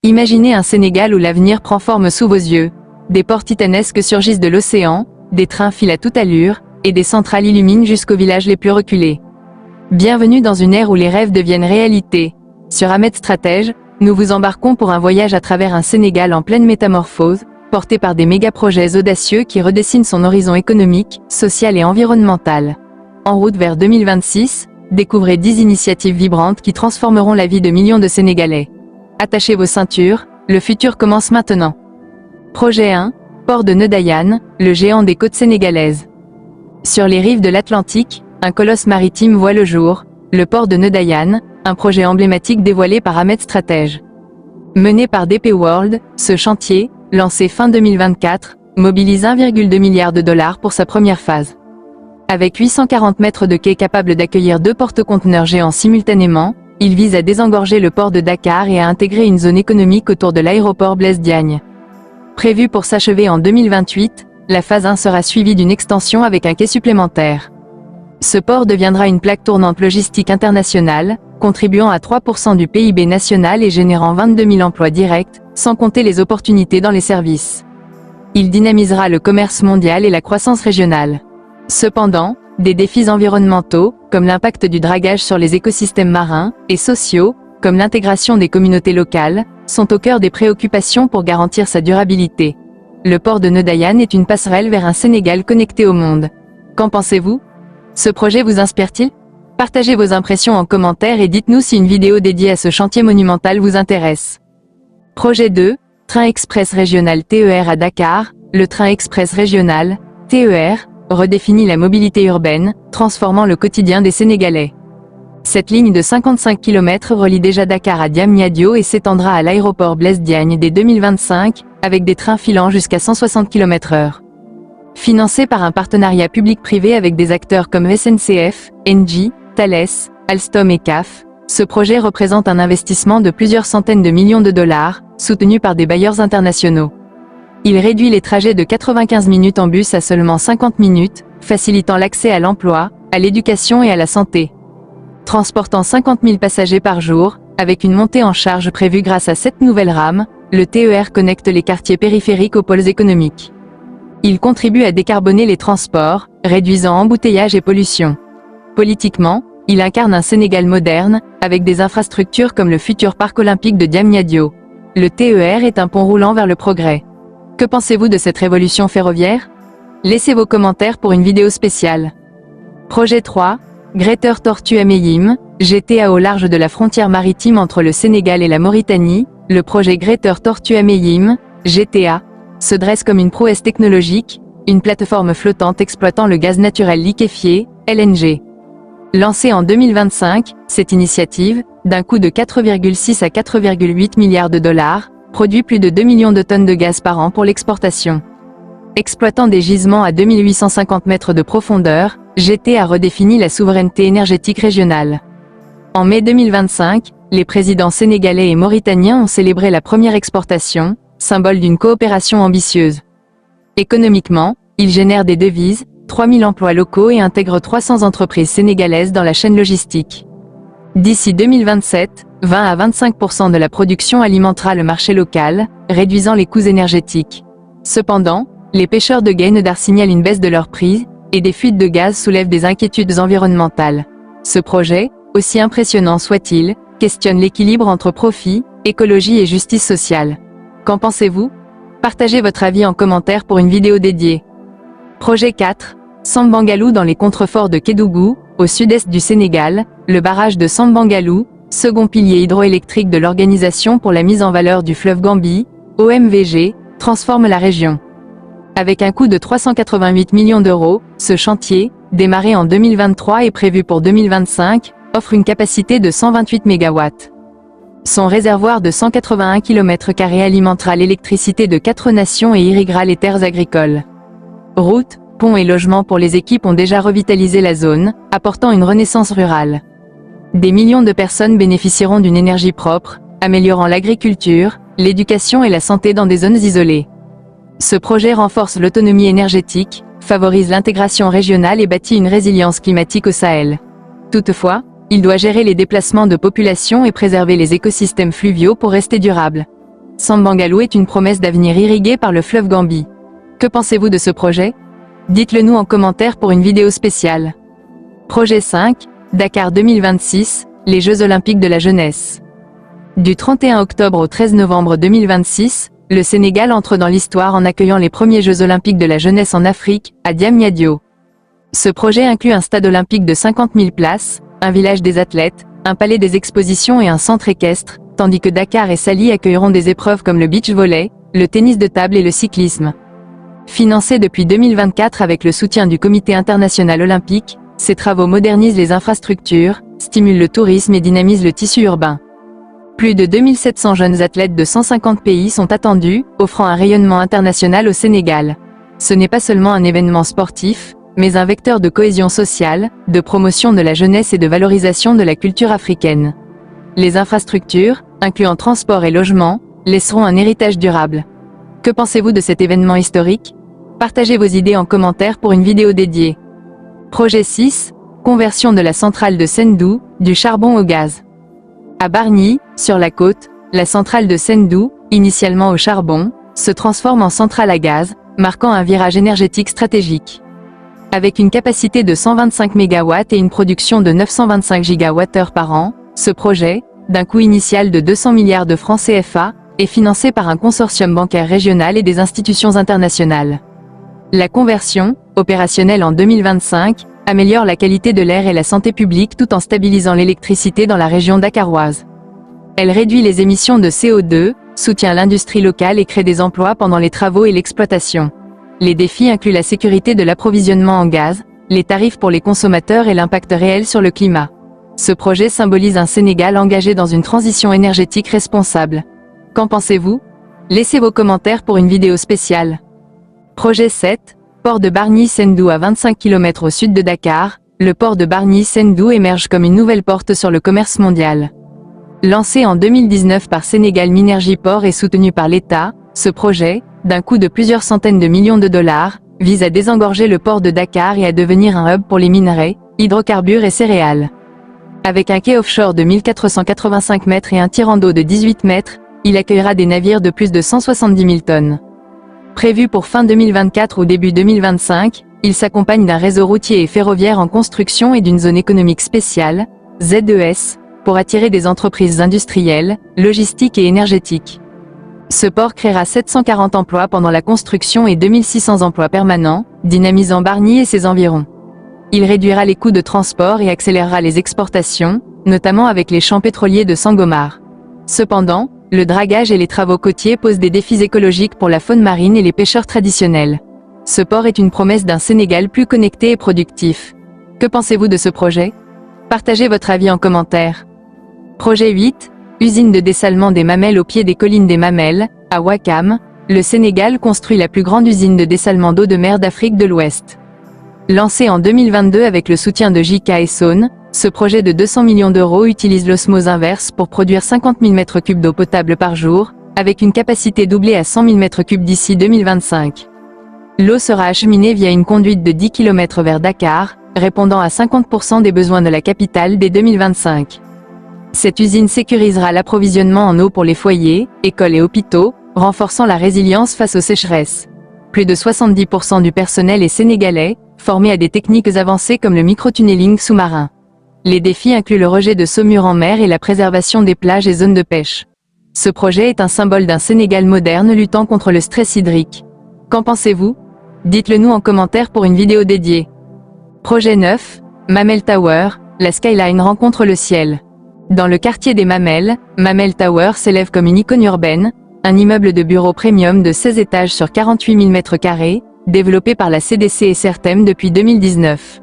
Imaginez un Sénégal où l'avenir prend forme sous vos yeux. Des ports titanesques surgissent de l'océan, des trains filent à toute allure, et des centrales illuminent jusqu'aux villages les plus reculés. Bienvenue dans une ère où les rêves deviennent réalité. Sur Ahmed Stratège, nous vous embarquons pour un voyage à travers un Sénégal en pleine métamorphose, porté par des méga-projets audacieux qui redessinent son horizon économique, social et environnemental. En route vers 2026, découvrez 10 initiatives vibrantes qui transformeront la vie de millions de Sénégalais. Attachez vos ceintures, le futur commence maintenant. Projet 1, Port de Ndayane, le géant des côtes sénégalaises. Sur les rives de l'Atlantique, un colosse maritime voit le jour, le port de Ndayane, un projet emblématique dévoilé par Ahmed Stratège. Mené par DP World, ce chantier, lancé fin 2024, mobilise 1,2 milliard de dollars pour sa première phase. Avec 840 mètres de quai capables d'accueillir 2 porte-conteneurs géants simultanément, il vise à désengorger le port de Dakar et à intégrer une zone économique autour de l'aéroport Blaise Diagne. Prévu pour s'achever en 2028, la phase 1 sera suivie d'une extension avec un quai supplémentaire. Ce port deviendra une plaque tournante logistique internationale, contribuant à 3% du PIB national et générant 22 000 emplois directs, sans compter les opportunités dans les services. Il dynamisera le commerce mondial et la croissance régionale. Cependant, des défis environnementaux, comme l'impact du dragage sur les écosystèmes marins, et sociaux, comme l'intégration des communautés locales, sont au cœur des préoccupations pour garantir sa durabilité. Le port de Ndayane est une passerelle vers un Sénégal connecté au monde. Qu'en pensez-vous? Ce projet vous inspire-t-il? Partagez vos impressions en commentaire et dites-nous si une vidéo dédiée à ce chantier monumental vous intéresse. Projet 2, Train express régional TER à Dakar. Le train express régional, TER, redéfinit la mobilité urbaine, transformant le quotidien des Sénégalais. Cette ligne de 55 km relie déjà Dakar à Diamniadio et s'étendra à l'aéroport Blaise Diagne dès 2025, avec des trains filant jusqu'à 160 km/h. Financé par un partenariat public-privé avec des acteurs comme SNCF, Engie, Thales, Alstom et CAF, ce projet représente un investissement de plusieurs centaines de millions de dollars, soutenu par des bailleurs internationaux. Il réduit les trajets de 95 minutes en bus à seulement 50 minutes, facilitant l'accès à l'emploi, à l'éducation et à la santé. Transportant 50 000 passagers par jour, avec une montée en charge prévue grâce à 7 nouvelles rames, le TER connecte les quartiers périphériques aux pôles économiques. Il contribue à décarboner les transports, réduisant embouteillages et pollution. Politiquement, il incarne un Sénégal moderne, avec des infrastructures comme le futur parc olympique de Diamniadio. Le TER est un pont roulant vers le progrès. Que pensez-vous de cette révolution ferroviaire? Laissez vos commentaires pour une vidéo spéciale. Projet 3, Greater Tortue Ameyim, GTA au large de la frontière maritime entre le Sénégal et la Mauritanie. Le projet Greater Tortue Ameyim, GTA, se dresse comme une prouesse technologique, une plateforme flottante exploitant le gaz naturel liquéfié, LNG. Lancée en 2025, cette initiative, d'un coût de 4,6 à 4,8 milliards de dollars, produit plus de 2 millions de tonnes de gaz par an pour l'exportation. Exploitant des gisements à 2850 mètres de profondeur, GTA redéfinit la souveraineté énergétique régionale. En mai 2025, les présidents sénégalais et mauritaniens ont célébré la première exportation, symbole d'une coopération ambitieuse. Économiquement, il génère des devises, 3000 emplois locaux et intègre 300 entreprises sénégalaises dans la chaîne logistique. D'ici 2027, 20 à 25% de la production alimentera le marché local, réduisant les coûts énergétiques. Cependant, les pêcheurs de Guet-Nedar signalent une baisse de leur prix, et des fuites de gaz soulèvent des inquiétudes environnementales. Ce projet, aussi impressionnant soit-il, questionne l'équilibre entre profit, écologie et justice sociale. Qu'en pensez-vous? Partagez votre avis en commentaire pour une vidéo dédiée. Projet 4, Sambangalou dans les contreforts de Kédougou, au sud-est du Sénégal, le barrage de Sambangalou, second pilier hydroélectrique de l'Organisation pour la mise en valeur du fleuve Gambie, OMVG, transforme la région. Avec un coût de 388 millions d'euros, ce chantier, démarré en 2023 et prévu pour 2025, offre une capacité de 128 MW. Son réservoir de 181 km² alimentera l'électricité de 4 nations et irriguera les terres agricoles. Routes, ponts et logements pour les équipes ont déjà revitalisé la zone, apportant une renaissance rurale. Des millions de personnes bénéficieront d'une énergie propre, améliorant l'agriculture, l'éducation et la santé dans des zones isolées. Ce projet renforce l'autonomie énergétique, favorise l'intégration régionale et bâtit une résilience climatique au Sahel. Toutefois, il doit gérer les déplacements de population et préserver les écosystèmes fluviaux pour rester durable. Sambangalou est une promesse d'avenir irrigué par le fleuve Gambie. Que pensez-vous de ce projet? Dites-le nous en commentaire pour une vidéo spéciale. Projet 5, Dakar 2026, les Jeux Olympiques de la jeunesse. Du 31 octobre au 13 novembre 2026, le Sénégal entre dans l'histoire en accueillant les premiers Jeux Olympiques de la jeunesse en Afrique, à Diamniadio. Ce projet inclut un stade olympique de 50 000 places, un village des athlètes, un palais des expositions et un centre équestre, tandis que Dakar et Saly accueilleront des épreuves comme le beach volley, le tennis de table et le cyclisme. Financés depuis 2024 avec le soutien du Comité international olympique, ces travaux modernisent les infrastructures, stimulent le tourisme et dynamisent le tissu urbain. Plus de 2700 jeunes athlètes de 150 pays sont attendus, offrant un rayonnement international au Sénégal. Ce n'est pas seulement un événement sportif, mais un vecteur de cohésion sociale, de promotion de la jeunesse et de valorisation de la culture africaine. Les infrastructures, incluant transport et logement, laisseront un héritage durable. Que pensez-vous de cet événement historique? Partagez vos idées en commentaire pour une vidéo dédiée. Projet 6, conversion de la centrale de Sendou, du charbon au gaz. À Bargny, sur la côte, la centrale de Sendou, initialement au charbon, se transforme en centrale à gaz, marquant un virage énergétique stratégique. Avec une capacité de 125 MW et une production de 925 GWh par an, ce projet, d'un coût initial de 200 milliards de francs CFA, est financé par un consortium bancaire régional et des institutions internationales. La conversion, opérationnelle en 2025, améliore la qualité de l'air et la santé publique tout en stabilisant l'électricité dans la région dakaroise. Elle réduit les émissions de CO2, soutient l'industrie locale et crée des emplois pendant les travaux et l'exploitation. Les défis incluent la sécurité de l'approvisionnement en gaz, les tarifs pour les consommateurs et l'impact réel sur le climat. Ce projet symbolise un Sénégal engagé dans une transition énergétique responsable. Qu'en pensez-vous? Laissez vos commentaires pour une vidéo spéciale. Projet 7, port de Bargny-Sendou à 25 km au sud de Dakar, le port de Bargny-Sendou émerge comme une nouvelle porte sur le commerce mondial. Lancé en 2019 par Sénégal Minergie Port et soutenu par l'État, ce projet, d'un coût de plusieurs centaines de millions de dollars, vise à désengorger le port de Dakar et à devenir un hub pour les minerais, hydrocarbures et céréales. Avec un quai offshore de 1485 mètres et un tirant d'eau de 18 mètres, il accueillera des navires de plus de 170 000 tonnes. Prévu pour fin 2024 ou début 2025, il s'accompagne d'un réseau routier et ferroviaire en construction et d'une zone économique spéciale, ZES, pour attirer des entreprises industrielles, logistiques et énergétiques. Ce port créera 740 emplois pendant la construction et 2600 emplois permanents, dynamisant Bargny et ses environs. Il réduira les coûts de transport et accélérera les exportations, notamment avec les champs pétroliers de Sangomar. Cependant, le dragage et les travaux côtiers posent des défis écologiques pour la faune marine et les pêcheurs traditionnels. Ce port est une promesse d'un Sénégal plus connecté et productif. Que pensez-vous de ce projet? Partagez votre avis en commentaire. Projet 8, usine de dessalement des mamelles au pied des collines des Mamelles, à Ouakam, le Sénégal construit la plus grande usine de dessalement d'eau de mer d'Afrique de l'Ouest. Lancé en 2022 avec le soutien de JK et Saône, ce projet de 200 millions d'euros utilise l'osmose inverse pour produire 50 000 m3 d'eau potable par jour, avec une capacité doublée à 100 000 m3 d'ici 2025. L'eau sera acheminée via une conduite de 10 km vers Dakar, répondant à 50% des besoins de la capitale dès 2025. Cette usine sécurisera l'approvisionnement en eau pour les foyers, écoles et hôpitaux, renforçant la résilience face aux sécheresses. Plus de 70% du personnel est sénégalais, formé à des techniques avancées comme le microtunneling sous-marin. Les défis incluent le rejet de saumure en mer et la préservation des plages et zones de pêche. Ce projet est un symbole d'un Sénégal moderne luttant contre le stress hydrique. Qu'en pensez-vous? Dites-le nous en commentaire pour une vidéo dédiée. Projet 9, Mamelles Tower, la skyline rencontre le ciel. Dans le quartier des Mamelles, Mamelles Tower s'élève comme une icône urbaine, un immeuble de bureaux premium de 16 étages sur 48 000 m², développé par la CDC et Certem depuis 2019.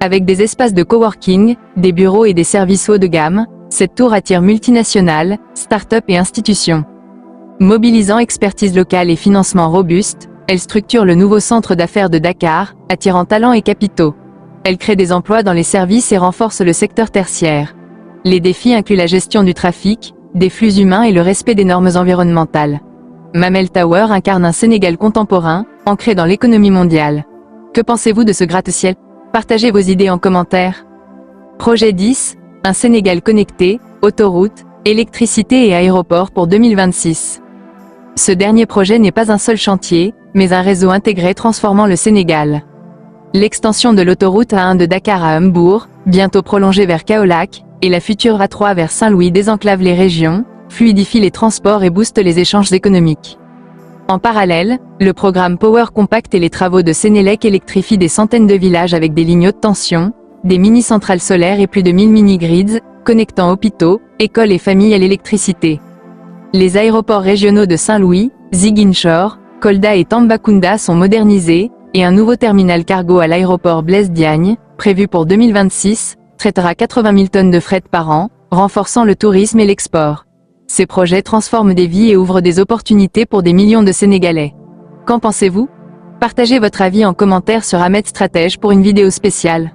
Avec des espaces de coworking, des bureaux et des services haut de gamme, cette tour attire multinationales, start-up et institutions. Mobilisant expertise locale et financement robuste, elle structure le nouveau centre d'affaires de Dakar, attirant talents et capitaux. Elle crée des emplois dans les services et renforce le secteur tertiaire. Les défis incluent la gestion du trafic, des flux humains et le respect des normes environnementales. Mamelles Tower incarne un Sénégal contemporain, ancré dans l'économie mondiale. Que pensez-vous de ce gratte-ciel? Partagez vos idées en commentaire. Projet 10, un Sénégal connecté, autoroute, électricité et aéroport pour 2026. Ce dernier projet n'est pas un seul chantier, mais un réseau intégré transformant le Sénégal. L'extension de l'autoroute A1 de Dakar à Humbourg, bientôt prolongée vers Kaolack, et la future A3 vers Saint-Louis désenclavent les régions, fluidifient les transports et boostent les échanges économiques. En parallèle, le programme Power Compact et les travaux de Sénélec électrifient des centaines de villages avec des lignes haute tension, des mini-centrales solaires et plus de 1000 mini-grids, connectant hôpitaux, écoles et familles à l'électricité. Les aéroports régionaux de Saint-Louis, Ziguinchor, Kolda et Tambacounda sont modernisés, et un nouveau terminal cargo à l'aéroport Blaise Diagne, prévu pour 2026, traitera 80 000 tonnes de fret par an, renforçant le tourisme et l'export. Ces projets transforment des vies et ouvrent des opportunités pour des millions de Sénégalais. Qu'en pensez-vous? Partagez votre avis en commentaire sur Ahmed Stratège pour une vidéo spéciale.